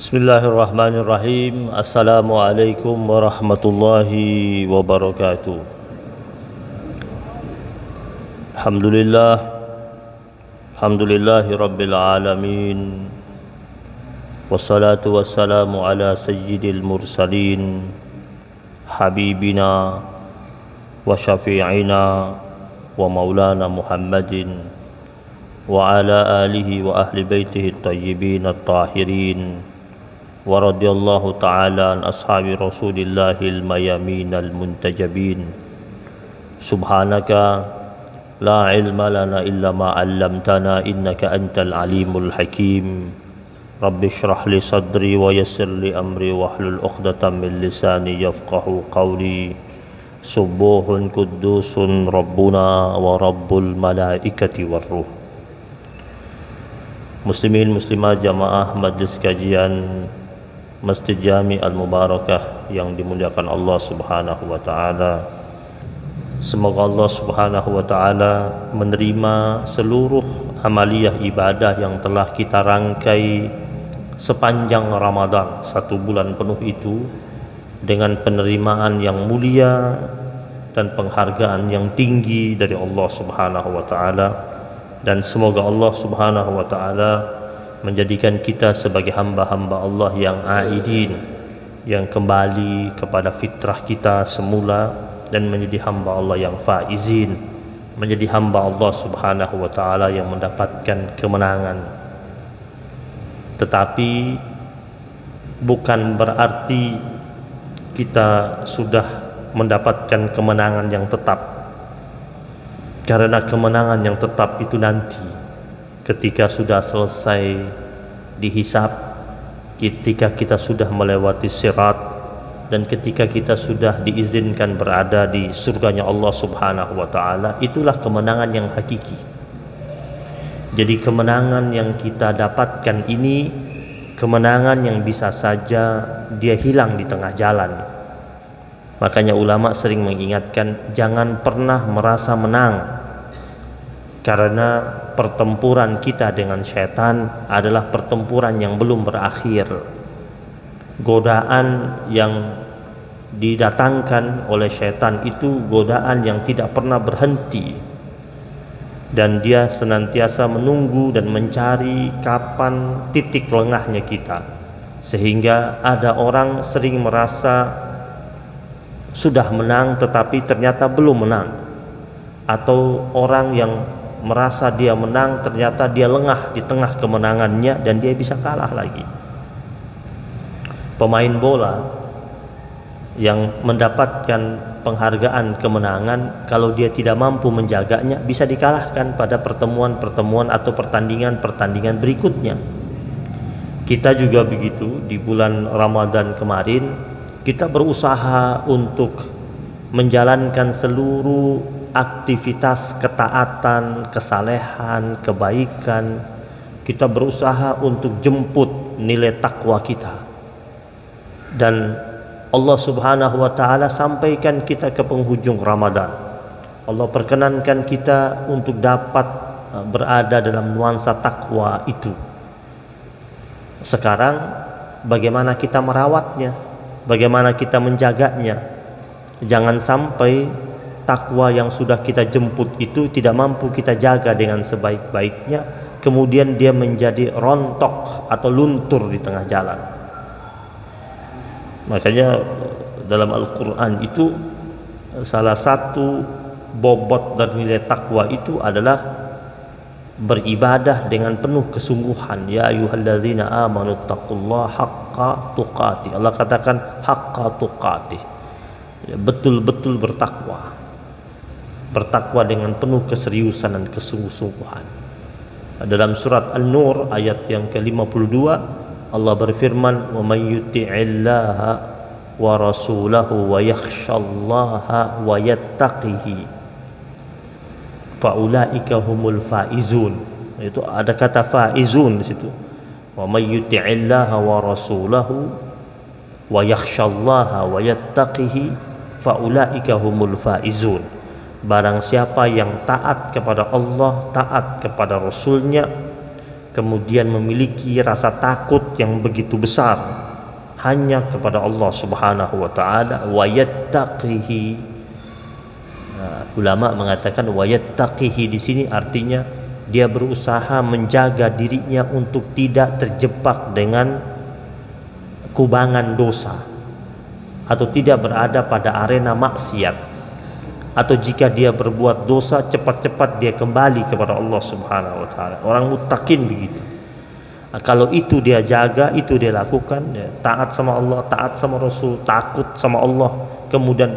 Bismillahirrahmanirrahim. Assalamualaikum warahmatullahi wabarakatuh. Alhamdulillah. Alhamdulillahi rabbil alamin. Wassalatu wassalamu ala sayyidil mursalin habibina wa syafi'ina wa maulana Muhammadin wa ala alihi wa ahli baitihi at-tayyibin at-tahirin. Wa radiyallahu ta'ala an ashabi rasulillahil mayamin al-muntajabin. Subhanaka la ilma lana illa ma 'allamtana innaka antal alimul hakim. Rabbi shrah li sadri wa yassir li amri wahlul 'uqdatam min lisani yafqahu qawli. Subuhun quddusun rabbuna wa rabbul malaikati warruh. Muslimin muslimat jamaah majlis kajian Masjid Jami Al-Mubarakah yang dimuliakan Allah Subhanahu wa taala. Semoga Allah Subhanahu wa taala menerima seluruh amaliyah ibadah yang telah kita rangkai sepanjang Ramadan, 1 bulan penuh itu, dengan penerimaan yang mulia dan penghargaan yang tinggi dari Allah Subhanahu wa taala. Dan semoga Allah Subhanahu wa taala menjadikan kita sebagai hamba-hamba Allah yang aidin, yang kembali kepada fitrah kita semula, dan menjadi hamba Allah yang faizin, menjadi hamba Allah Subhanahu wa taala yang mendapatkan kemenangan. Tetapi bukan berarti kita sudah mendapatkan kemenangan yang tetap, karena kemenangan yang tetap itu nanti ketika sudah selesai dihisab, ketika kita sudah melewati sirat, dan ketika kita sudah diizinkan berada di surganya Allah Subhanahu wa taala, itulah kemenangan yang hakiki. Jadi kemenangan yang kita dapatkan ini kemenangan yang bisa saja dia hilang di tengah jalan. Makanya ulama sering mengingatkan, jangan pernah merasa menang, karena pertempuran kita dengan syaitan adalah pertempuran yang belum berakhir. Godaan yang didatangkan oleh syaitan itu godaan yang tidak pernah berhenti, dan dia senantiasa menunggu dan mencari kapan titik lengahnya kita. Sehingga ada orang sering merasa sudah menang tetapi ternyata belum menang, atau orang yang merasa dia menang ternyata dia lengah di tengah kemenangannya dan dia bisa kalah lagi. Pemain bola yang mendapatkan penghargaan kemenangan, kalau dia tidak mampu menjaganya, bisa dikalahkan pada pertemuan-pertemuan atau pertandingan-pertandingan berikutnya. Kita juga begitu. Di bulan Ramadan kemarin kita berusaha untuk menjalankan seluruh aktivitas ketaatan, kesalehan, kebaikan. Kita berusaha untuk jemput nilai takwa kita, dan Allah Subhanahu wa taala sampaikan kita ke penghujung Ramadan. Allah perkenankan kita untuk dapat berada dalam nuansa takwa itu. Sekarang bagaimana kita merawatnya, bagaimana kita menjaganya. Jangan sampai takwa yang sudah kita jemput itu tidak mampu kita jaga dengan sebaik-baiknya, kemudian dia menjadi rontok atau luntur di tengah jalan. Makanya dalam Al-Quran itu salah satu bobot dan nilai takwa itu adalah beribadah dengan penuh kesungguhan. Ya ayyuhalladzina amanu taqullaha haqqa tuqatih. Allah katakan haqqa tuqatih, betul-betul bertakwa. Bertakwa dengan penuh keseriusan dan kesungguh-sungguhan. Dalam surat An-Nur ayat yang ke-52 Allah berfirman, "Wa may yuti'illaha wa rasulahu wa yakhshallaha wa yattaqihi fa ulaika humul faizun." Itu ada kata faizun di situ. Wa may yuti'illaha wa rasulahu wa yakhshallaha wa yattaqihi fa ulaika humul faizun. Barang siapa yang taat kepada Allah, taat kepada Rasulnya, kemudian memiliki rasa takut yang begitu besar hanya kepada Allah Subhanahu wa taala, wa yattaqihi. Ulama mengatakan wa yattaqihi di sini artinya dia berusaha menjaga dirinya untuk tidak terjebak dengan kubangan dosa, atau tidak berada pada arena maksiat, atau jika dia berbuat dosa cepat-cepat dia kembali kepada Allah Subhanahu wa taala. Orang muttaqin begitu. Kalau itu dia jaga, itu dia lakukan, ya, taat sama Allah, taat sama Rasul, takut sama Allah, kemudian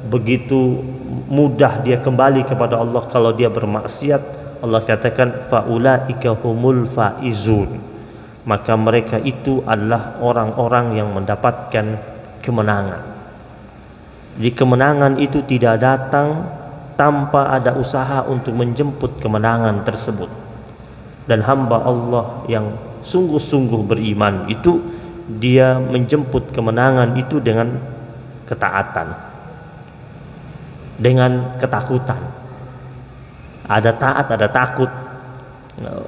begitu mudah dia kembali kepada Allah. Kalau dia bermaksiat, Allah katakan faulaika humul faizun, maka mereka itu adalah orang-orang yang mendapatkan kemenangan. Jadi kemenangan itu tidak datang tanpa ada usaha untuk menjemput kemenangan tersebut. Dan hamba Allah yang sungguh-sungguh beriman itu dia menjemput kemenangan itu dengan ketaatan, dengan ketakutan. Ada taat, ada takut.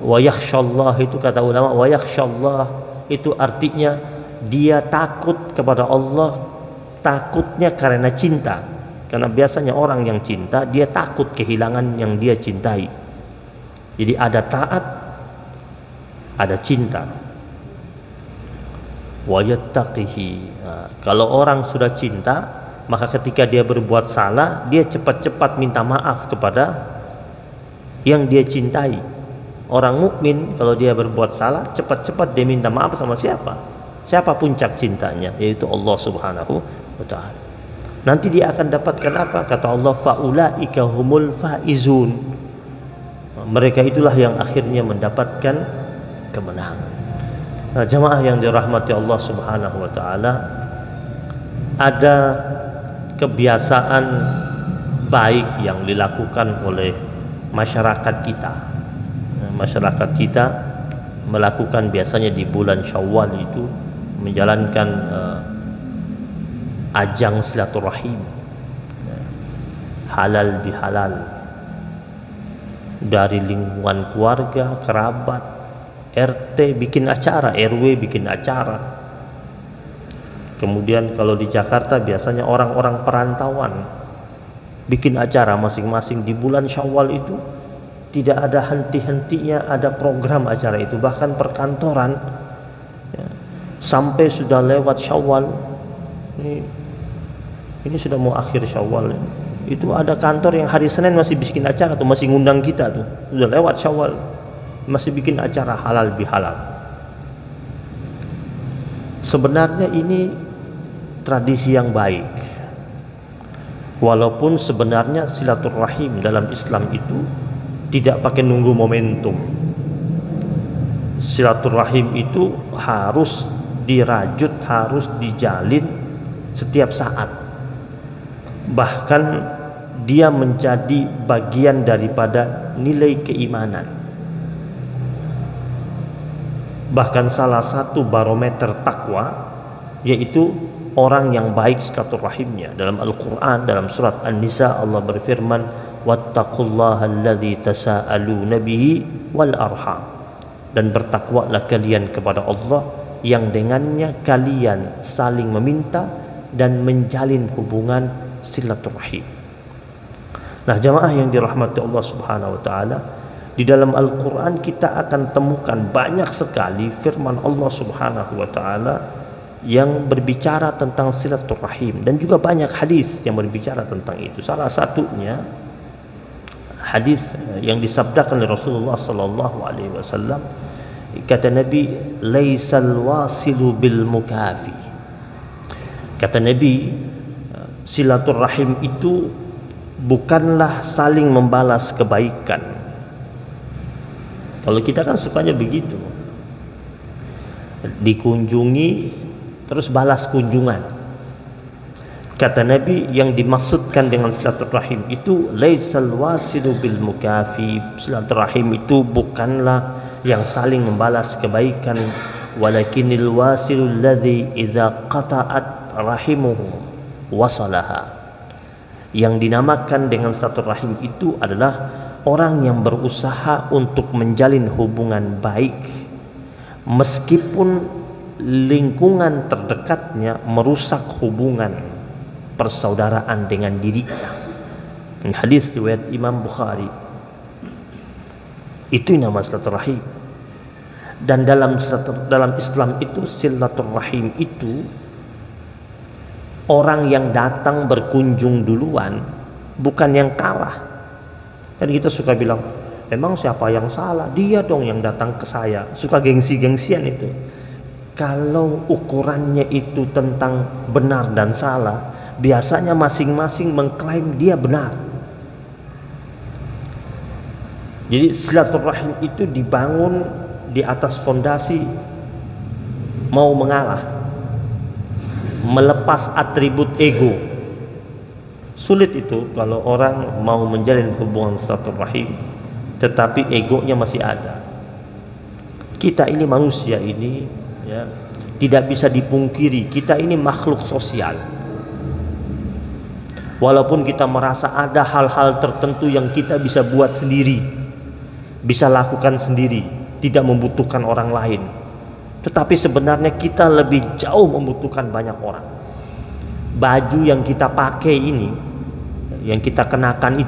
Wa yakhsyallah itu kata ulama, wa yakhsyallah itu artinya dia takut kepada Allah. Takutnya karena cinta, karena biasanya orang yang cinta dia takut kehilangan yang dia cintai. Jadi ada taat, ada cinta. Wa yattaqihi. Kalau orang sudah cinta, maka ketika dia berbuat salah, dia cepat-cepat minta maaf kepada yang dia cintai. Orang mukmin kalau dia berbuat salah, cepat-cepat dia minta maaf sama siapa? Siapa puncak cintanya? Yaitu Allah Subhanahu wa ta'ala. Nanti dia akan dapatkan apa? Kata Allah, faulaika humul faizun. Mereka itulah yang akhirnya mendapatkan kemenangan. Nah, jamaah yang dirahmati Allah Subhanahu wa ta'ala, ada kebiasaan baik yang dilakukan oleh masyarakat kita. Masyarakat kita melakukan biasanya di bulan Syawal itu menjalankan ajang silaturahim, halal bihalal, dari lingkungan keluarga, kerabat, RT bikin acara, RW bikin acara. Kemudian kalau di Jakarta biasanya orang-orang perantauan bikin acara masing-masing di bulan Syawal itu. Tidak ada henti-hentinya ada program acara itu. Bahkan perkantoran ya, sampai sudah lewat Syawal, ini sudah mau akhir Syawal ya. Itu ada kantor yang hari Senin masih bikin acara tuh, masih ngundang kita tuh. Sudah lewat Syawal masih bikin acara halal bihalal. Sebenarnya ini tradisi yang baik. Walaupun sebenarnya silaturahim dalam Islam itu tidak pakai nunggu momentum. Silaturahim itu harus dirajut, harus dijalin setiap saat. Bahkan dia menjadi bagian daripada nilai keimanan. Bahkan salah satu barometer takwa yaitu orang yang baik silaturahimnya. Dalam Al-Quran, dalam surat An-Nisa, Allah berfirman, wattaqullaha alladzi tasaaluna bihi wal arham, dan bertakwalah kalian kepada Allah yang dengannya kalian saling meminta dan menjalin hubungan silaturahim. Nah, jamaah yang dirahmati Allah Subhanahu wa taala, di dalam Al-Qur'an kita akan temukan banyak sekali firman Allah Subhanahu wa taala yang berbicara tentang silaturahim, dan juga banyak hadis yang berbicara tentang itu. Salah satunya hadis yang disabdakan oleh Rasulullah sallallahu alaihi wasallam, kata Nabi, laisal wasilu bil mukafi. Kata Nabi, silaturahim itu bukanlah saling membalas kebaikan. Kalau kita kan sukanya begitu, dikunjungi terus balas kunjungan. Kata Nabi, yang dimaksudkan dengan silaturahim itu laisal wasilu bil mukafi. Silaturahim itu bukanlah yang saling membalas kebaikan, walakinil wasilu alladzi idza qata'at rahimuhu wasalaha. Yang dinamakan dengan silaturahim itu adalah orang yang berusaha untuk menjalin hubungan baik meskipun lingkungan terdekatnya merusak hubungan persaudaraan dengan dirinya. Ini hadis riwayat Imam Bukhari. Itu nama silaturahim. Dan dalam Islam itu silaturahim itu orang yang datang berkunjung duluan, bukan yang kalah. Dan kita suka bilang, emang siapa yang salah? Dia dong yang datang ke saya. Suka gengsi-gengsian itu. Kalau ukurannya itu tentang benar dan salah, biasanya masing-masing mengklaim dia benar. Jadi silaturahim itu dibangun di atas fondasi mau mengalah, melepas atribut ego. Sulit itu kalau orang mau menjalin hubungan silaturahim tetapi egonya masih ada. Kita ini manusia ini, ya, tidak bisa dipungkiri, kita ini makhluk sosial. Walaupun kita merasa ada hal-hal tertentu yang kita bisa buat sendiri, bisa lakukan sendiri, tidak membutuhkan orang lain, tetapi sebenarnya kita lebih jauh membutuhkan banyak orang. Baju yang kita pakai ini, yang kita kenakan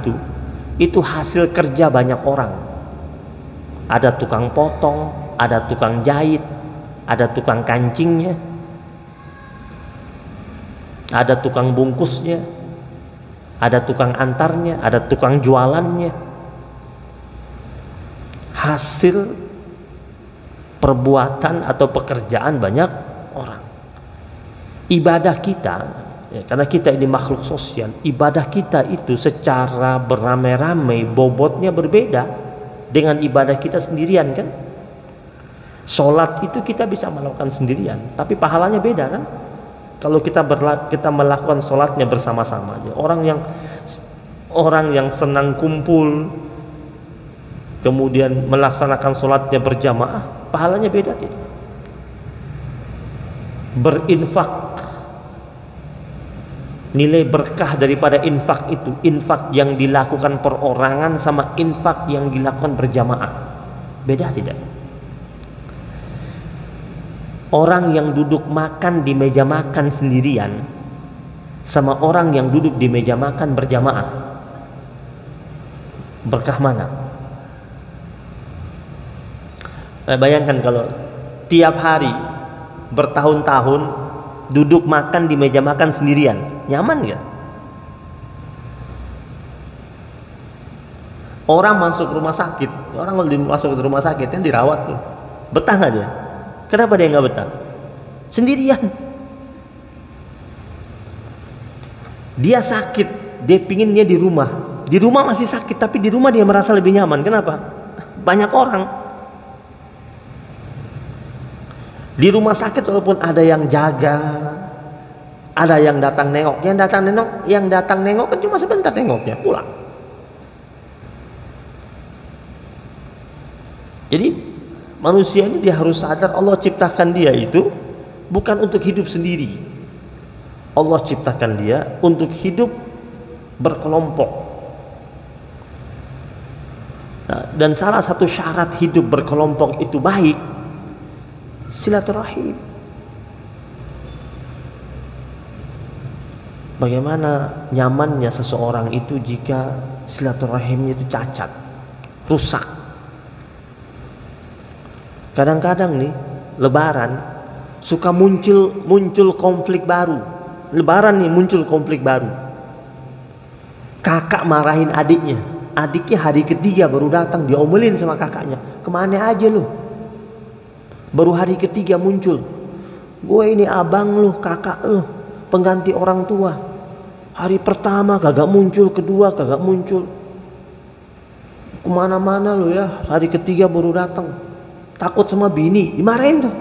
itu hasil kerja banyak orang. Ada tukang potong, ada tukang jahit, ada tukang kancingnya, ada tukang bungkusnya, ada tukang antarnya, ada tukang jualannya. Hasil perbuatan atau pekerjaan banyak orang. Ibadah kita, ya, karena kita ini makhluk sosial, ibadah kita itu secara beramai-ramai bobotnya berbeda dengan ibadah kita sendirian, kan? Sholat itu kita bisa melakukan sendirian, tapi pahalanya beda, kan? Kalau kita melakukan sholatnya bersama-sama aja. Orang yang senang kumpul kemudian melaksanakan sholatnya berjamaah, pahalanya beda tidak? Berinfak, nilai berkah daripada infak itu, infak yang dilakukan perorangan sama infak yang dilakukan berjamaah, beda tidak? Orang yang duduk makan di meja makan sendirian sama orang yang duduk di meja makan berjamaah, berkah mana? Bayangkan kalau tiap hari bertahun-tahun duduk makan di meja makan sendirian, nyaman gak? Orang masuk rumah sakit, orang kalau masuk ke rumah sakit yang dirawat tuh, betah gak dia? Kenapa dia nggak betah? Sendirian. Dia sakit, dia pinginnya di rumah. Di rumah masih sakit, tapi di rumah dia merasa lebih nyaman. Kenapa? Banyak orang. Di rumah sakit walaupun ada yang jaga, ada yang datang nengok. Yang datang nengok kan cuma sebentar nengoknya, pulang. Jadi manusia ini dia harus sadar Allah ciptakan dia itu bukan untuk hidup sendiri. Allah ciptakan dia untuk hidup berkelompok. Nah, dan salah satu syarat hidup berkelompok itu baik, silaturahim. Bagaimana nyamannya seseorang itu jika silaturahimnya itu cacat, rusak. Kadang-kadang nih Lebaran suka muncul konflik baru. Lebaran nih muncul konflik baru. Kakak marahin adiknya. Adiknya hari ketiga baru datang, diomelin sama kakaknya. Kemana aja lu? Baru hari ketiga muncul. Gue ini abang lu, kakak lu, pengganti orang tua. Hari pertama kagak muncul, kedua kagak muncul. Kemana-mana lu ya, hari ketiga baru datang. Takut sama bini, dimarahin tuh.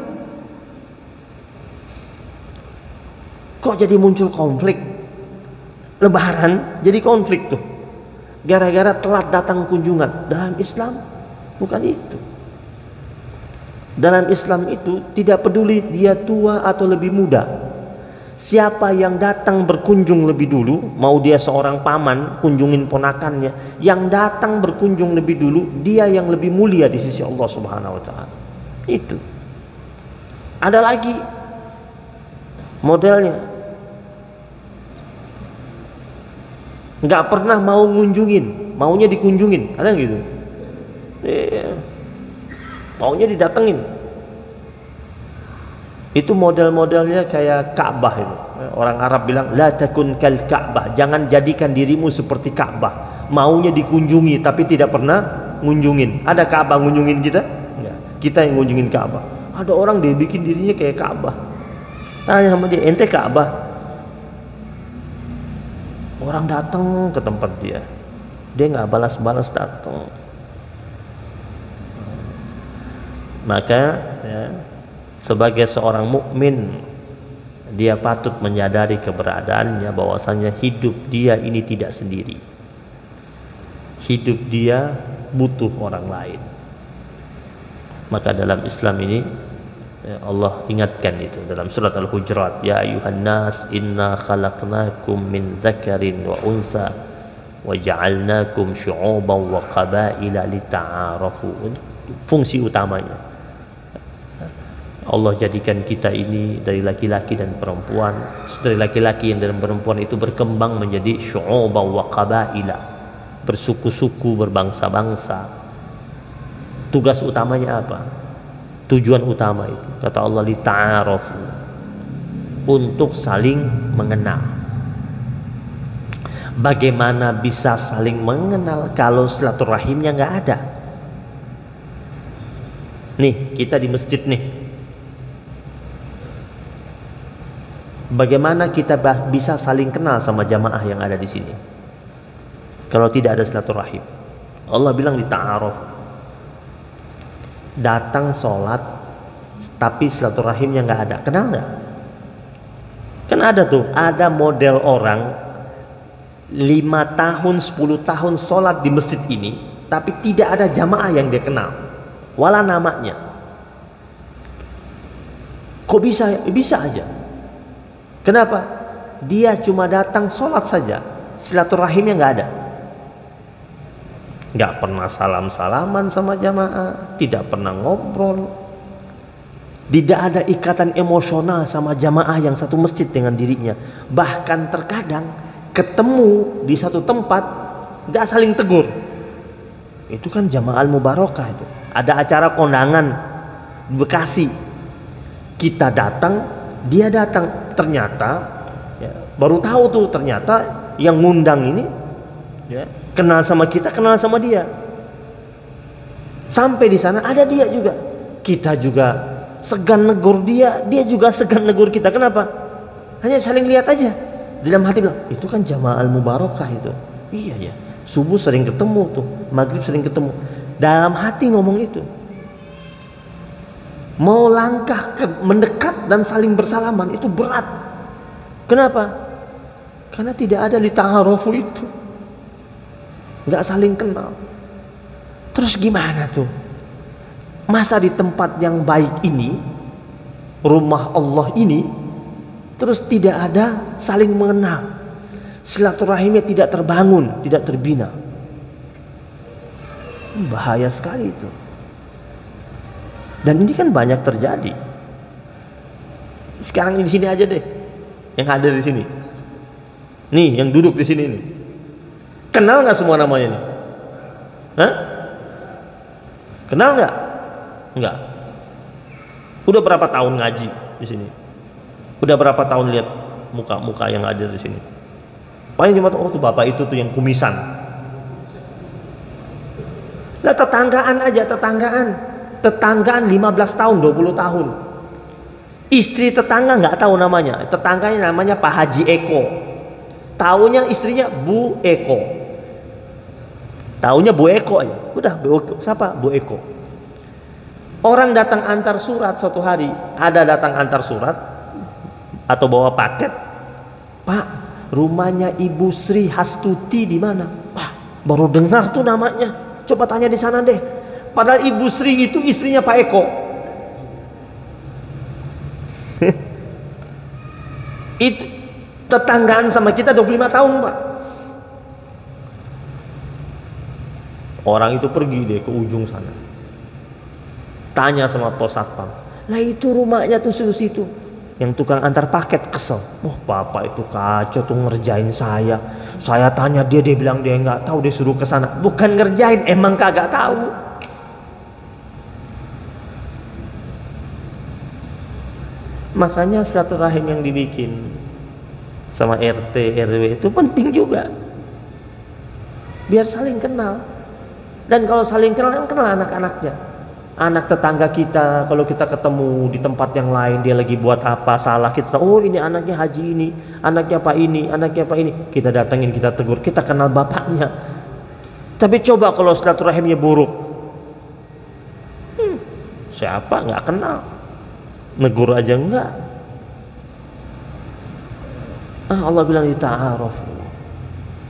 Kok jadi muncul konflik? Lebaran jadi konflik tuh, gara-gara telat datang kunjungan. Dalam Islam bukan itu. Dalam Islam itu tidak peduli dia tua atau lebih muda, Siapa yang datang berkunjung lebih dulu, mau dia seorang paman kunjungin ponakannya, yang datang berkunjung lebih dulu, dia yang lebih mulia di sisi Allah Subhanahu wa taala. Itu. Ada lagi modelnya. Nggak pernah mau ngunjungin, maunya dikunjungin. Ada gitu? Maunya didatengin. Itu model-modelnya kayak Ka'bah itu. Orang Arab bilang la takun kal Ka'bah, jangan jadikan dirimu seperti Ka'bah. Maunya dikunjungi tapi tidak pernah ngunjungin. Ada Ka'bah ngunjungin kita? Enggak. Kita yang ngunjungin Ka'bah. Ada orang dia bikin dirinya kayak Ka'bah. Tanya sama dia, ente Ka'bah? Orang datang ke tempat dia, dia nggak balas-balas datang. Maka ya, sebagai seorang mukmin, dia patut menyadari keberadaannya, bahwasanya hidup dia ini tidak sendiri. Hidup dia butuh orang lain. Maka dalam Islam ini Allah ingatkan itu dalam surat Al-Hujurat, ya ayuhan nas inna khalaqnakum min dzakarin wa unsa wa ja'alnakum syu'uban wa qabaila lita'arafu. Fungsi utamanya Allah jadikan kita ini dari laki-laki dan perempuan. Dari laki-laki dan perempuan itu berkembang menjadi syu'uban wa qabaila, bersuku-suku, berbangsa-bangsa. Tugas utamanya apa? Tujuan utama itu, kata Allah, lita'arafu, untuk saling mengenal. Bagaimana bisa saling mengenal kalau silaturahimnya nggak ada? Nih, kita di masjid nih. Bagaimana kita bisa saling kenal sama jamaah yang ada di sini kalau tidak ada silaturahim? Allah bilang lita'arafu. Datang sholat tapi silaturahimnya nggak ada, kenal nggak? Kan ada tuh, ada model orang 5 tahun 10 tahun sholat di masjid ini tapi tidak ada jamaah yang dia kenal, wala namanya. Kok bisa? Bisa aja. Kenapa? Dia cuma datang sholat saja, silaturahimnya nggak ada. Nggak pernah salam-salaman sama jamaah, tidak pernah ngobrol, tidak ada ikatan emosional sama jamaah yang satu masjid dengan dirinya. Bahkan terkadang ketemu di satu tempat nggak saling tegur. Itu kan jamaah al-mubarakah itu. Ada acara kondangan di Bekasi, kita datang, dia datang, ternyata ya, baru tahu tuh ternyata yang ngundang ini ya, kenal sama kita, kenal sama dia. Sampai di sana ada dia juga. Kita juga segan negur dia, dia juga segan negur kita. Kenapa? Hanya saling lihat aja. Dalam hati bilang, itu kan jamaah al-mubarakah itu. Iya ya, subuh sering ketemu tuh, maghrib sering ketemu. Dalam hati ngomong itu. Mau langkah mendekat dan saling bersalaman itu berat. Kenapa? Karena tidak ada lita'arufu itu. Nggak saling kenal. Terus gimana tuh? Masa di tempat yang baik ini, rumah Allah ini, terus tidak ada saling mengenal, silaturahimnya tidak terbangun, tidak terbina. Bahaya sekali itu. Dan ini kan banyak terjadi. Sekarang di sini aja deh, yang hadir di sini, nih yang duduk di sini nih. Kenal nggak semua namanya nih? Hah? Kenal nggak? Nggak. Udah berapa tahun ngaji di sini? Udah berapa tahun lihat muka-muka yang ada di sini? Paling cuma oh tuh bapak itu tuh yang kumisan. Lah tetanggaan aja, tetanggaan 15 tahun, 20 tahun. Istri tetangga nggak tahu namanya. Tetangganya namanya Pak Haji Eko. Taunya istrinya Bu Eko. Taunya Bu Eko aja. Udah Bu Eko. Siapa? Bu Eko. Orang datang antar surat suatu hari, ada datang antar surat atau bawa paket. Pak, rumahnya Ibu Sri Hastuti di mana? Wah, baru dengar tuh namanya. Coba tanya di sana deh. Padahal Ibu Sri itu istrinya Pak Eko. Itu tetanggaan sama kita 25 tahun Pak. Orang itu pergi deh ke ujung sana, tanya sama pos satpam, lah itu rumahnya tuh situ. Yang tukang antar paket kesel, bapak itu kacau tuh ngerjain saya tanya dia bilang dia nggak tahu, dia suruh ke sana. Bukan ngerjain, emang kagak tahu. Makanya silaturahim yang dibikin sama RT RW itu penting juga, biar saling kenal. Dan kalau saling kenal anak-anaknya, anak tetangga kita. Kalau kita ketemu di tempat yang lain, dia lagi buat apa salah, kita oh ini anaknya Haji ini, anaknya Pak ini, anaknya Pak ini, kita datengin, kita tegur, kita kenal bapaknya. Tapi coba kalau silaturahimnya buruk, siapa nggak kenal, negur aja enggak. Allah bilang ta'arufu,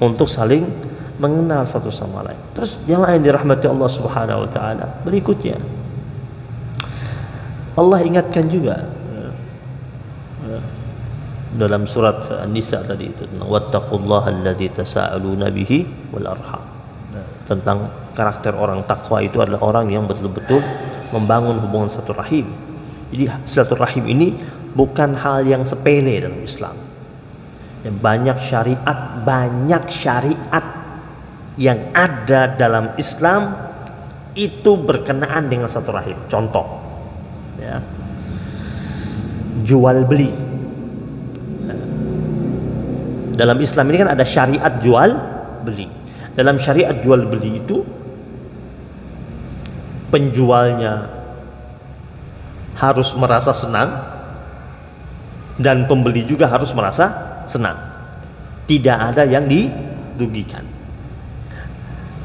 untuk saling mengenal satu sama lain. Terus yang lain dirahmati Allah Subhanahu wa taala, berikutnya Allah ingatkan juga dalam surat An-Nisa tadi itu, wattaqullaha alladzi tasaaluna bihi wal arham. Tentang karakter orang takwa itu adalah orang yang betul-betul membangun hubungan silaturahim. Jadi silaturahim ini bukan hal yang sepele dalam Islam. Banyak syariat yang ada dalam Islam itu berkenaan dengan silaturahim. Contoh, ya, jual beli. Dalam Islam ini kan ada syariat jual beli. Dalam syariat jual beli itu penjualnya harus merasa senang dan pembeli juga harus merasa senang. Tidak ada yang dirugikan.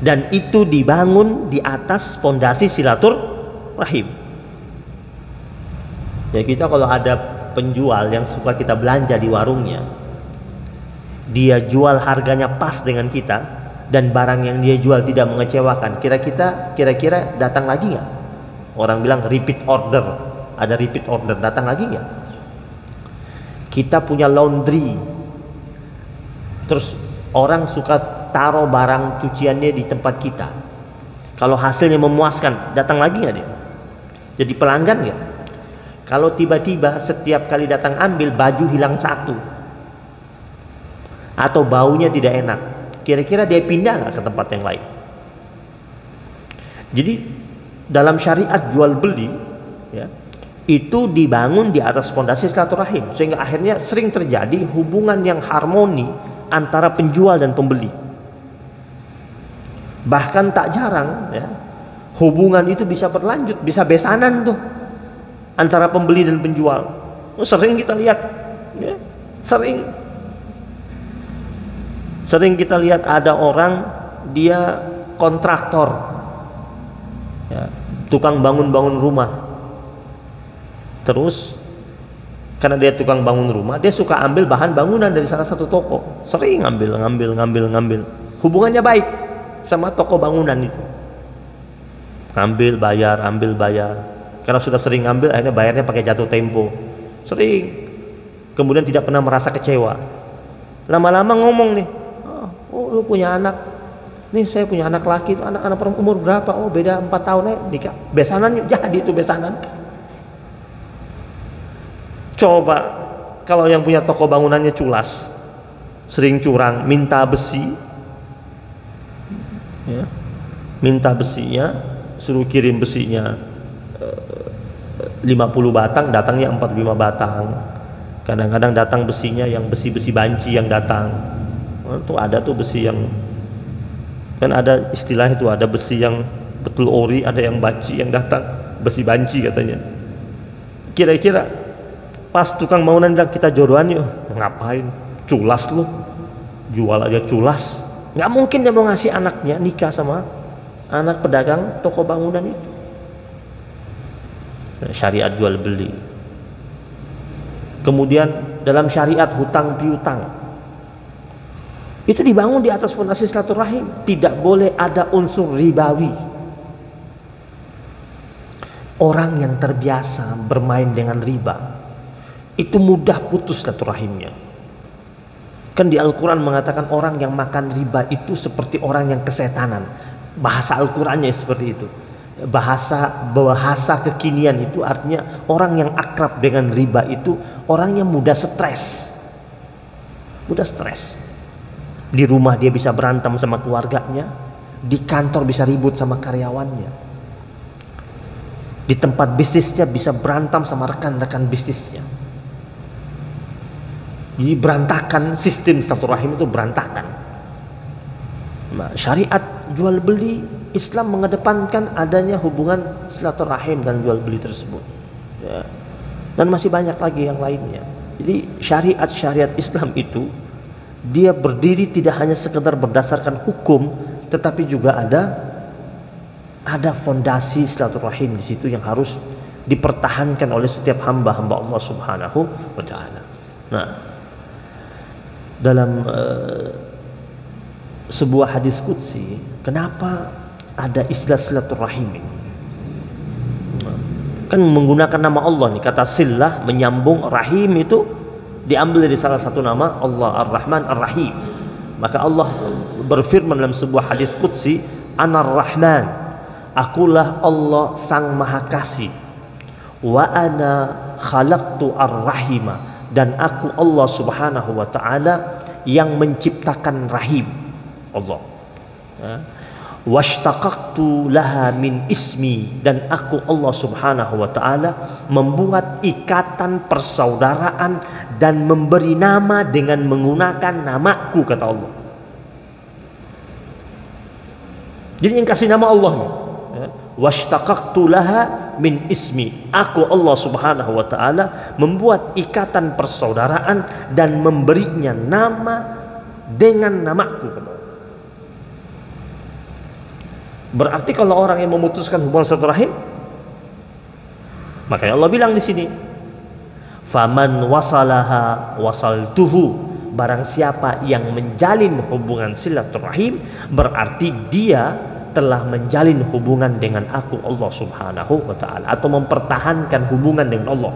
Dan itu dibangun di atas fondasi silaturahim. Ya, kita kalau ada penjual yang suka kita belanja di warungnya, dia jual harganya pas dengan kita dan barang yang dia jual tidak mengecewakan, kira-kira datang lagi nggak? Orang bilang repeat order, ada repeat order, datang lagi nggak? Kita punya laundry, terus orang suka taruh barang cuciannya di tempat kita. Kalau hasilnya memuaskan, datang lagi nggak dia? Jadi pelanggan nggak? Kalau tiba-tiba setiap kali datang ambil baju hilang satu, atau baunya tidak enak, kira-kira dia pindah nggak ke tempat yang lain? Jadi dalam syariat jual beli, ya, itu dibangun di atas fondasi silaturahim, sehingga akhirnya sering terjadi hubungan yang harmoni antara penjual dan pembeli. Bahkan tak jarang, ya, hubungan itu bisa berlanjut, bisa besanan tuh antara pembeli dan penjual. Sering kita lihat, ya, sering kita lihat ada orang, dia kontraktor, ya, tukang bangun rumah. Terus karena dia tukang bangun rumah, dia suka ambil bahan bangunan dari salah satu toko. Sering ngambil. Hubungannya baik sama toko bangunan itu. Ambil bayar. Karena sudah sering ngambil, akhirnya bayarnya pakai jatuh tempo. Sering. Kemudian tidak pernah merasa kecewa. Lama-lama ngomong nih, oh lu punya anak. Nih saya punya anak laki, anak perempuan umur berapa? Oh beda 4 tahun nikah. Besanan jadi itu besanan. Coba kalau yang punya toko bangunannya culas, sering curang, minta besi, ya, minta besinya, suruh kirim besinya 50 batang, datangnya 45 batang. Kadang-kadang datang besinya yang besi-besi banci yang datang. Tuh ada tuh besi yang, kan ada istilah itu, ada besi yang betul ori, ada yang banci yang datang, besi banci katanya. Kira-kira pas tukang bangunan bilang kita jodohan yuk, ngapain? Culas lu, jual aja culas. Nggak mungkin dia mau ngasih anaknya nikah sama anak pedagang toko bangunan itu. Syariat jual beli. Kemudian dalam syariat hutang piutang, itu dibangun di atas fondasi silaturahim. Tidak boleh ada unsur ribawi. Orang yang terbiasa bermain dengan riba, itu mudah putus silaturahimnya. Kan di Al-Quran mengatakan orang yang makan riba itu seperti orang yang kesetanan. Bahasa Al-Qurannya seperti itu. Bahasa kekinian itu artinya orang yang akrab dengan riba itu orang yang mudah stres. Mudah stres. Di rumah dia bisa berantem sama keluarganya, di kantor bisa ribut sama karyawannya, di tempat bisnisnya bisa berantem sama rekan-rekan bisnisnya. Jadi berantakan, sistem silaturahim itu berantakan. Nah, syariat jual beli Islam mengedepankan adanya hubungan silaturahim dan jual beli tersebut, ya. Dan masih banyak lagi yang lainnya. Jadi syariat Islam itu dia berdiri tidak hanya sekedar berdasarkan hukum, tetapi juga ada fondasi silaturahim di situ yang harus dipertahankan oleh setiap hamba-hamba Allah Subhanahu wa taala. Nah, dalam sebuah hadis qudsi, kenapa ada istilah silaturahim ini? Kan menggunakan nama Allah nih, kata silah menyambung, rahim itu diambil dari salah satu nama Allah, Ar-Rahman Ar-Rahim. Maka Allah berfirman dalam sebuah hadis qudsi, Anar Rahman, akulah Allah sang maha kasih, wa ana khalaqtu ar-rahima, dan aku Allah Subhanahu wa ta'ala yang menciptakan rahim. Allah, washtaqaqtu laha min ismi, dan aku Allah Subhanahu wa ta'ala membuat ikatan persaudaraan dan memberi nama dengan menggunakan namaku, kata Allah. Jadi yang kasih nama Allah, washtaqaqtu laha min ismi, aku Allah Subhanahu wa ta'ala membuat ikatan persaudaraan dan memberinya nama dengan namaku, kata Allah. Berarti kalau orang yang memutuskan hubungan silaturahim, makanya Allah bilang di sini, faman wasalaha wasaltuhu, barang siapa yang menjalin hubungan silaturahim berarti dia telah menjalin hubungan dengan aku Allah Subhanahu wa ta'ala, atau mempertahankan hubungan dengan Allah.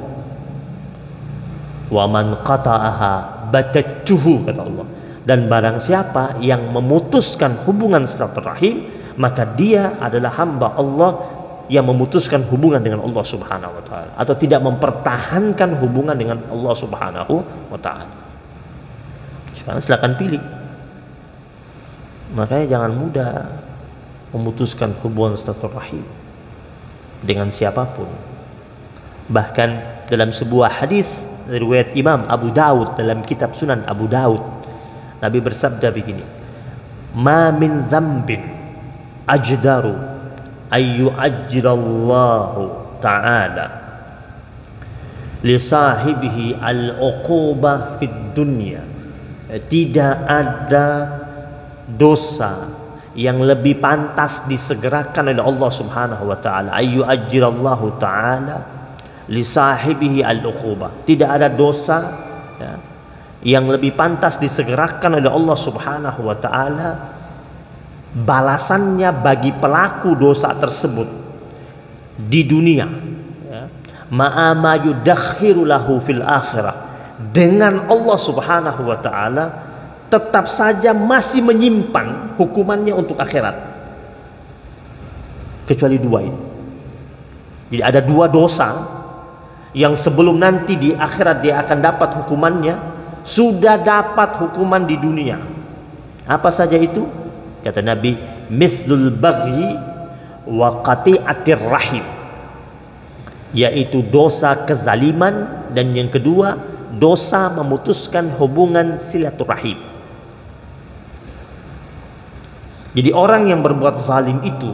Wa man qata'aha batattuhu, kata Allah, dan barang siapa yang memutuskan hubungan silaturahim maka dia adalah hamba Allah yang memutuskan hubungan dengan Allah Subhanahu wa ta'ala, atau tidak mempertahankan hubungan dengan Allah Subhanahu wa ta'ala. Sekarang silakan pilih. Makanya jangan mudah memutuskan hubungan silaturahim dengan siapapun. Bahkan dalam sebuah hadis riwayat Imam Abu Daud dalam kitab Sunan Abu Daud, Nabi bersabda begini, ma min dzambin ajdaru ayyu'ajjilallahu ta'ala li sahibihi al-uqubah fid dunya. Tidak ada dosa yang lebih pantas disegerakan oleh Allah Subhanahu wa ta'ala, ayyu'ajjilallahu ta'ala li sahibihi al-uqubah. Tidak ada dosa, ya, yang lebih pantas disegerakan oleh Allah Subhanahu wa ta'ala balasannya bagi pelaku dosa tersebut di dunia, ya, ma'ama yudakhiru lahu fil akhirah, dengan Allah Subhanahu wa ta'ala tetap saja masih menyimpan hukumannya untuk akhirat, kecuali dua ini. Jadi ada dua dosa yang sebelum nanti di akhirat dia akan dapat hukumannya, sudah dapat hukuman di dunia. Apa saja itu? Kata Nabi, mislul baghi wa qati'atir rahim, yaitu dosa kezaliman, dan yang kedua dosa memutuskan hubungan silaturahim. Jadi orang yang berbuat zalim itu,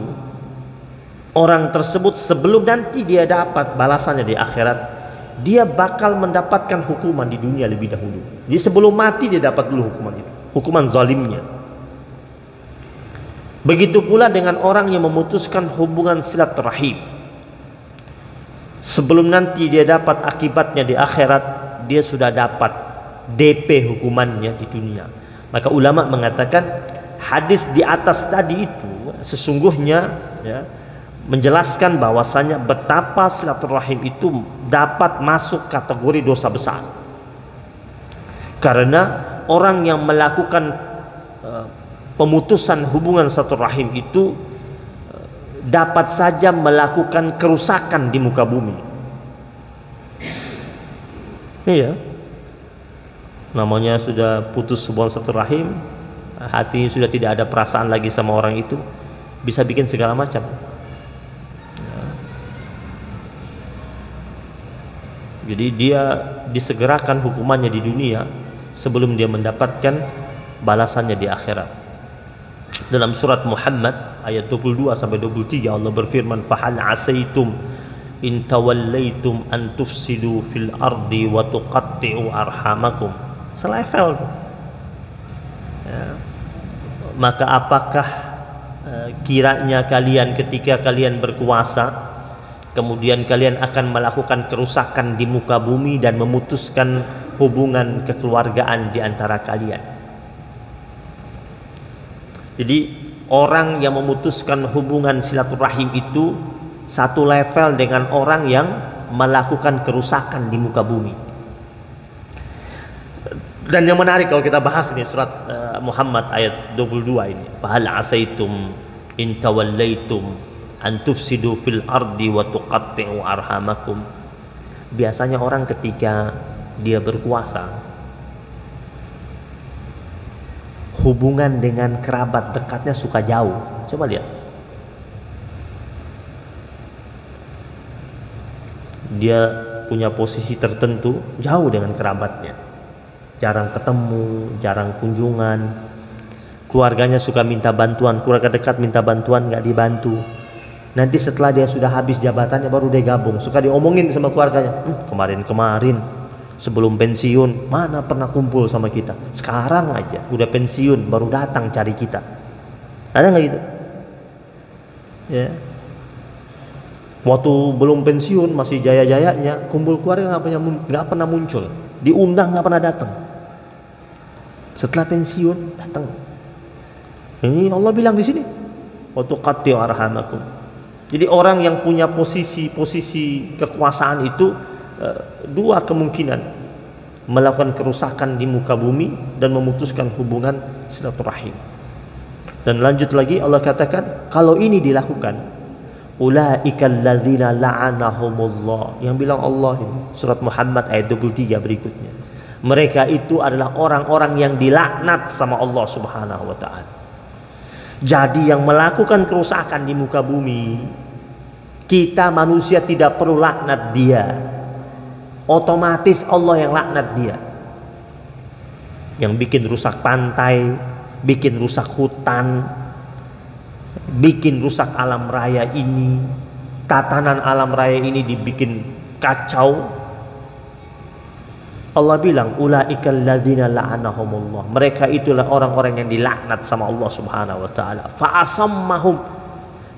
orang tersebut sebelum nanti dia dapat balasannya di akhirat, dia bakal mendapatkan hukuman di dunia lebih dahulu. Jadi sebelum mati dia dapat dulu hukuman itu, hukuman zalimnya. Begitu pula dengan orang yang memutuskan hubungan silaturahim, sebelum nanti dia dapat akibatnya di akhirat, dia sudah dapat DP hukumannya di dunia. Maka ulama mengatakan hadis di atas tadi itu sesungguhnya, ya, menjelaskan bahwasanya betapa silaturahim itu dapat masuk kategori dosa besar. Karena orang yang melakukan pemutusan hubungan silaturahim itu dapat saja melakukan kerusakan di muka bumi. Iya. Namanya sudah putus hubungan silaturahim, hati sudah tidak ada perasaan lagi sama orang itu, bisa bikin segala macam. Jadi dia disegerakan hukumannya di dunia sebelum dia mendapatkan balasannya di akhirat. Dalam surat Muhammad ayat 22 sampai 23 Allah berfirman, "Fahal asaitum in tawallaitum an tufsidu fil ardi wa tuqatti'u arhamakum." Selevel. Ya. Maka apakah kiranya kalian ketika kalian berkuasa kemudian kalian akan melakukan kerusakan di muka bumi dan memutuskan hubungan kekeluargaan di antara kalian? Jadi orang yang memutuskan hubungan silaturahim itu satu level dengan orang yang melakukan kerusakan di muka bumi. Dan yang menarik kalau kita bahas ini surat Muhammad ayat 22 ini, fahal asaitum in tawallaitum an tufsidu fil ardi wa tuqatti'u arhamakum. Biasanya orang ketika dia berkuasa, hubungan dengan kerabat dekatnya suka jauh. Coba lihat. Dia punya posisi tertentu jauh dengan kerabatnya. Jarang ketemu, jarang kunjungan. Keluarganya suka minta bantuan, keluarga dekat minta bantuan nggak dibantu. Nanti setelah dia sudah habis jabatannya baru dia gabung. Suka diomongin sama keluarganya. Kemarin-kemarin sebelum pensiun mana pernah kumpul sama kita. Sekarang aja udah pensiun baru datang cari kita. Ada nggak gitu? Ya. Waktu belum pensiun masih jaya-jayanya kumpul keluarga nggak pernah muncul. Diundang nggak pernah datang. Setelah pensiun datang. Ini Allah bilang di sini. Wa tuqatti'u arhamakum. Jadi orang yang punya posisi kekuasaan itu dua kemungkinan, melakukan kerusakan di muka bumi dan memutuskan hubungan silaturahim. Dan lanjut lagi Allah katakan kalau ini dilakukan, ulaikal ladzina la'anahumullah, yang bilang Allah ini surat Muhammad ayat 23 berikutnya, mereka itu adalah orang-orang yang dilaknat sama Allah Subhanahu wa taala. Jadi yang melakukan kerusakan di muka bumi, kita manusia tidak perlu laknat dia, otomatis Allah yang laknat dia. Yang bikin rusak pantai, bikin rusak hutan, bikin rusak alam raya ini, tatanan alam raya ini dibikin kacau. Allah bilang ulaikal ladzina la'anahumullah, mereka itulah orang-orang yang dilaknat sama Allah Subhanahu wa taala. Fa asammahum,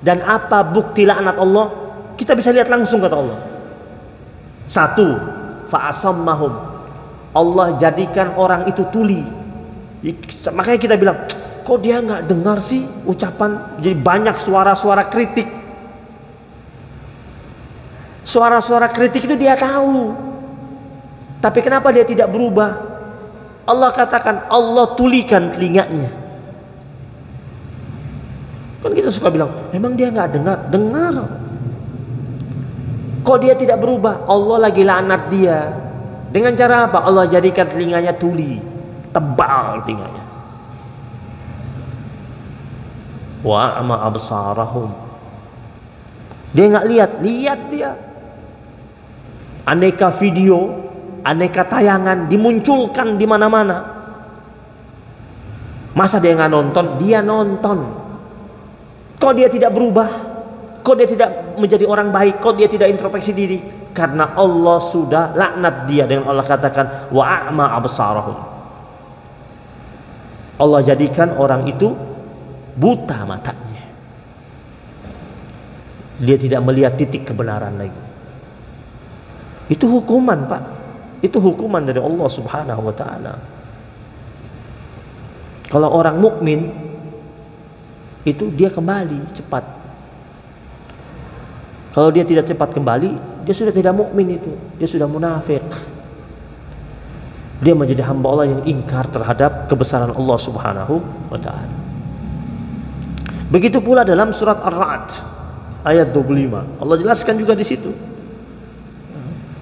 dan apa bukti laknat Allah? Kita bisa lihat langsung kata Allah. Satu, fa asammahum, Allah jadikan orang itu tuli. Makanya kita bilang, kok dia nggak dengar sih ucapan? Jadi banyak suara-suara kritik. Suara-suara kritik itu dia tahu. Tapi kenapa dia tidak berubah? Allah katakan Allah tulikan telinganya. Kan kita suka bilang, emang dia nggak dengar? Dengar. Kok dia tidak berubah? Allah lagi laknat dia. Dengan cara apa? Allah jadikan telinganya tuli, tebal telinganya. Wa ama absarahum, dia nggak lihat dia. Aneka video, aneka tayangan dimunculkan di mana-mana. Masa dia nggak nonton? Dia nonton. Kok dia tidak berubah? Kok dia tidak menjadi orang baik? Kok dia tidak introspeksi diri? Karena Allah sudah laknat dia dengan Allah katakan wa a'ma absarahum. Allah jadikan orang itu buta matanya. Dia tidak melihat titik kebenaran lagi. Itu hukuman, Pak. Itu hukuman dari Allah Subhanahu wa taala. Kalau orang mukmin itu dia kembali cepat. Kalau dia tidak cepat kembali, dia sudah tidak mukmin itu, dia sudah munafik. Dia menjadi hamba Allah yang ingkar terhadap kebesaran Allah Subhanahu wa taala. Begitu pula dalam surat Ar-Ra'd ayat 25. Allah jelaskan juga di situ.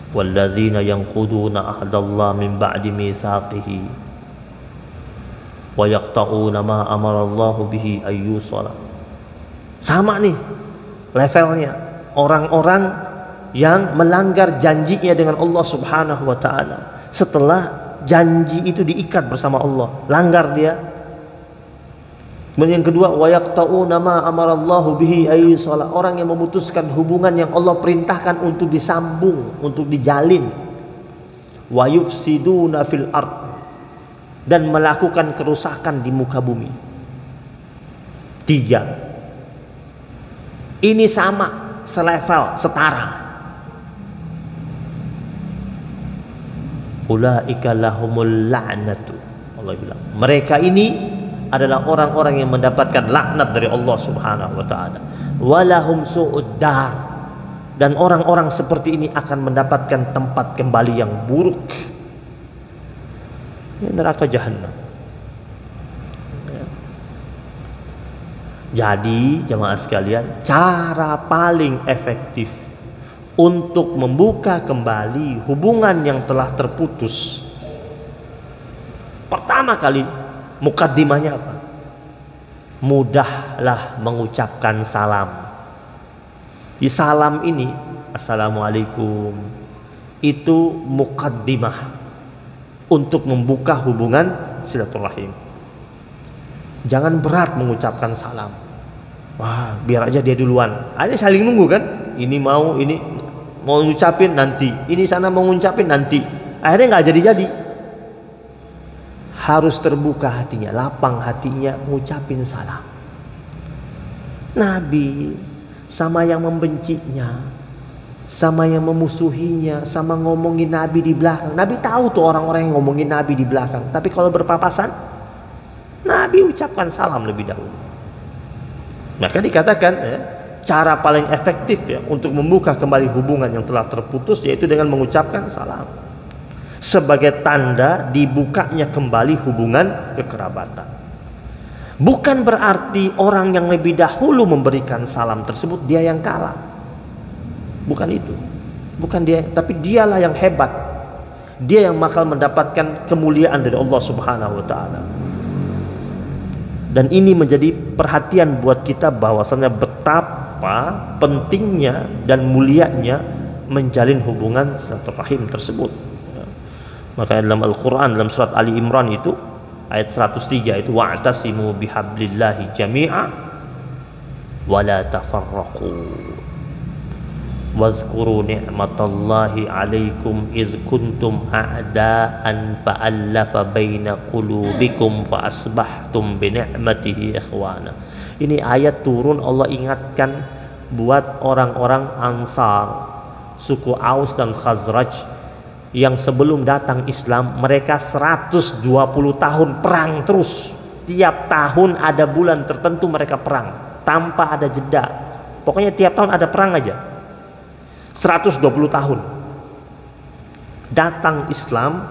Walladzina yanquduna ahdallahi min ba'di mitsaqihi wa yaqta'una ma amara Allahu bihi ayyusala. Sama nih levelnya. Orang-orang yang melanggar janjinya dengan Allah Subhanahu wa taala setelah janji itu diikat bersama Allah, langgar dia. Kemudian yang kedua, wa yaqta'una ma amarallahu bihi ayyusala, orang yang memutuskan hubungan yang Allah perintahkan untuk disambung, untuk dijalin. Wa yufsiduna fil ard, dan melakukan kerusakan di muka bumi. 3. Ini sama, selevel, setara. Ulaika lahumul la'natu. Allah bilang, mereka ini adalah orang-orang yang mendapatkan laknat dari Allah Subhanahu wa taala. Walahum su'ud dar, dan orang-orang seperti ini akan mendapatkan tempat kembali yang buruk. Ini neraka jahanam. Jadi jemaah sekalian, cara paling efektif untuk membuka kembali hubungan yang telah terputus, pertama kali mukaddimahnya apa? Mudahlah mengucapkan salam. Di salam ini, assalamualaikum, itu mukaddimah untuk membuka hubungan silaturahim. Jangan berat mengucapkan salam. Wah, biar aja dia duluan. Ini saling nunggu kan? Ini mau ngucapin nanti, ini sana mau ngucapin nanti. Akhirnya nggak jadi-jadi. Harus terbuka hatinya, lapang hatinya, ngucapin salam. Nabi sama yang membencinya, sama yang memusuhinya, sama ngomongin Nabi di belakang. Nabi tahu tuh orang-orang yang ngomongin Nabi di belakang. Tapi kalau berpapasan, Nabi ucapkan salam lebih dahulu. Maka dikatakan cara paling efektif untuk membuka kembali hubungan yang telah terputus yaitu dengan mengucapkan salam, sebagai tanda dibukanya kembali hubungan kekerabatan. Bukan berarti orang yang lebih dahulu memberikan salam tersebut dia yang kalah. Bukan itu. Bukan dia, tapi dialah yang hebat. Dia yang bakal mendapatkan kemuliaan dari Allah Subhanahu wa taala. Dan ini menjadi perhatian buat kita bahwasanya betapa pentingnya dan mulianya menjalin hubungan silaturahim tersebut. Maka dalam Al-Quran, dalam surat Ali Imran itu ayat 103 itu, wa'tasimu bihablillahi jami'a wa la tafarraqu wazkuru ni'matallahi alaikum idh kuntum a'da'an fa'allafa baina qulubikum fa asbahtum bi ni'matihi ikhwana. Ini ayat turun Allah ingatkan buat orang-orang Ansar, suku Aus dan Khazraj, yang sebelum datang Islam mereka 120 tahun perang terus. Tiap tahun ada bulan tertentu mereka perang tanpa ada jeda. Pokoknya tiap tahun ada perang aja. 120 tahun. Datang Islam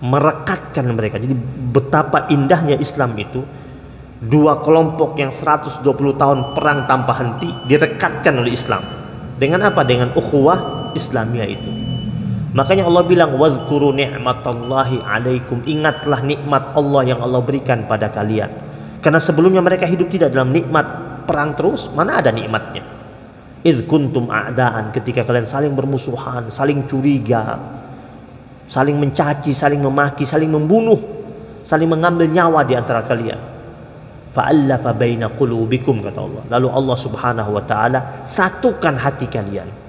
merekatkan mereka. Jadi betapa indahnya Islam itu. Dua kelompok yang 120 tahun perang tanpa henti direkatkan oleh Islam. Dengan apa? Dengan ukhuwah Islamiyah itu. Makanya Allah bilang wazkuru ni'matallahi alaikum, ingatlah nikmat Allah yang Allah berikan pada kalian. Karena sebelumnya mereka hidup tidak dalam nikmat, perang terus, mana ada nikmatnya. Iz kuntum a'daan, ketika kalian saling bermusuhan, saling curiga, saling mencaci, saling memaki, saling membunuh, saling mengambil nyawa di antara kalian. Fa'allafa baina qulubikum, kata Allah. Lalu Allah Subhanahu wa taala satukan hati kalian.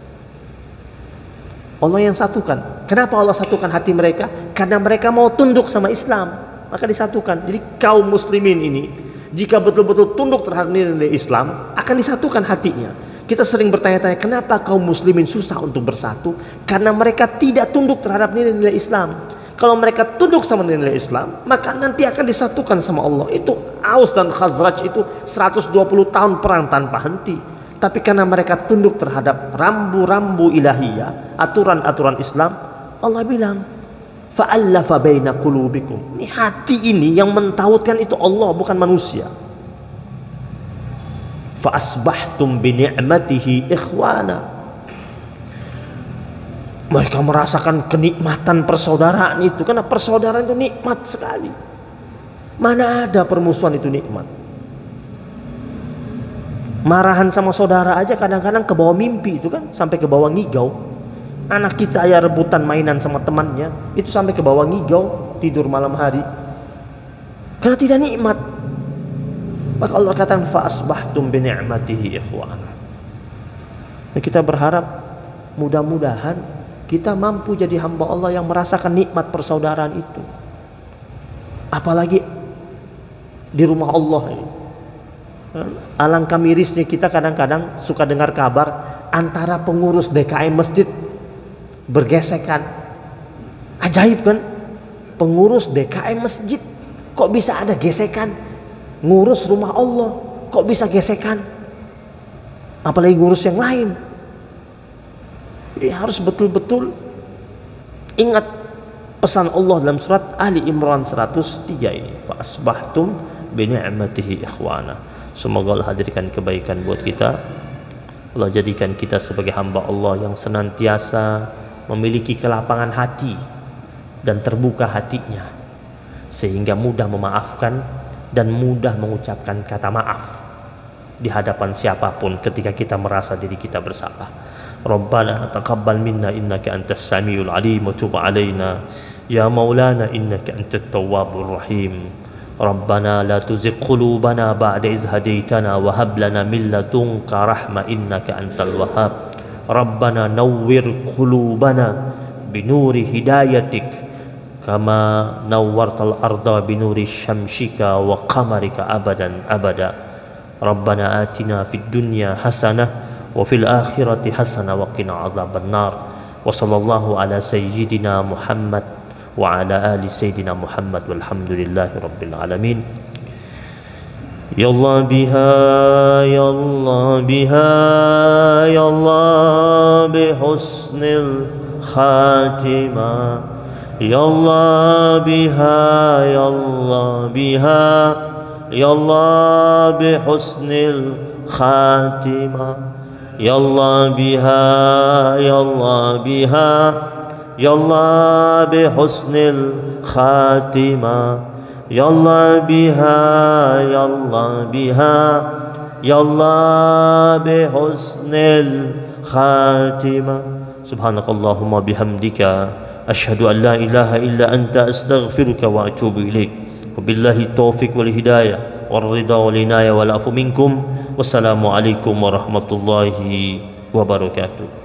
Allah yang satukan. Kenapa Allah satukan hati mereka? Karena mereka mau tunduk sama Islam, maka disatukan. Jadi kaum muslimin ini jika betul-betul tunduk terhadap nilai Islam, akan disatukan hatinya. Kita sering bertanya-tanya, kenapa kaum muslimin susah untuk bersatu? Karena mereka tidak tunduk terhadap nilai-nilai Islam. Kalau mereka tunduk sama nilai Islam, maka nanti akan disatukan sama Allah. Itu Aus dan Khazraj itu 120 tahun perang tanpa henti. Tapi karena mereka tunduk terhadap rambu-rambu ilahiyah, aturan-aturan Islam, Allah bilang, fa'allafa baina qulubikum. Ini hati ini yang mentautkan itu Allah, bukan manusia. Fa'asbahtum bi ni'matihi ikhwana. Mereka merasakan kenikmatan persaudaraan itu, karena persaudaraan itu nikmat sekali. Mana ada permusuhan itu nikmat. Marahan sama saudara aja kadang-kadang ke bawah mimpi itu kan, sampai ke bawah ngigau. Anak kita ya rebutan mainan sama temannya, itu sampai ke bawah ngigau, tidur malam hari, karena tidak nikmat. Maka Allah katakan fa'asbahtum bi ni'matihi ikhwana. Nah, kita berharap mudah-mudahan kita mampu jadi hamba Allah yang merasakan nikmat persaudaraan itu. Apalagi di rumah Allah ini. Alangkah mirisnya kita kadang-kadang suka dengar kabar antara pengurus DKM masjid bergesekan. Ajaib kan? Pengurus DKM masjid kok bisa ada gesekan? Ngurus rumah Allah kok bisa gesekan? Apalagi ngurus yang lain. Jadi harus betul-betul ingat pesan Allah dalam surat Ali Imran 103 ini. Fa asbahtum bi ni'matihi ikhwana. Semoga Allah hadirkan kebaikan buat kita. Allah jadikan kita sebagai hamba Allah yang senantiasa memiliki kelapangan hati dan terbuka hatinya, sehingga mudah memaafkan dan mudah mengucapkan kata maaf di hadapan siapapun ketika kita merasa diri kita bersalah. Rabbana taqabbal minna innaka antas samiul alim wa tub alaina ya maulana innaka antat tawwabur rahim. Rabbana la tuzigh qulubana ba'da idh hadaitana wa hab lana min ladunka rahmah innaka antal wahhab. Rabbana nawwir qulubana binuri hidayatik kama nawwartal arda binuri syamsika wa qamarika abadan abada. Rabbana atina fid dunya hasanah wa fil akhirati hasanah wa qina azabannar. Wa sallallahu ala sayyidina Muhammad wa ala ali sayyidina Muhammad walhamdulillahi rabbil alamin. Ya Allah biha, ya Allah biha, ya Allah bi husnil khatimah. Ya Allah biha, ya Allah biha, ya Allah bi husnil khatimah. Ya Allah biha, ya Allah biha, ya Allah bi husnil khatimah. Ya Allah biha, ya Allah biha, ya Allah bi husnil khatimah. Subhanakallahumma bihamdika asyhadu an la ilaha illa anta astaghfiruka wa atubu ilaik. Wabillahi taufiq wal hidayah wal ridha wal inayah wal afu minkum. Wassalamualaikum warahmatullahi wabarakatuh.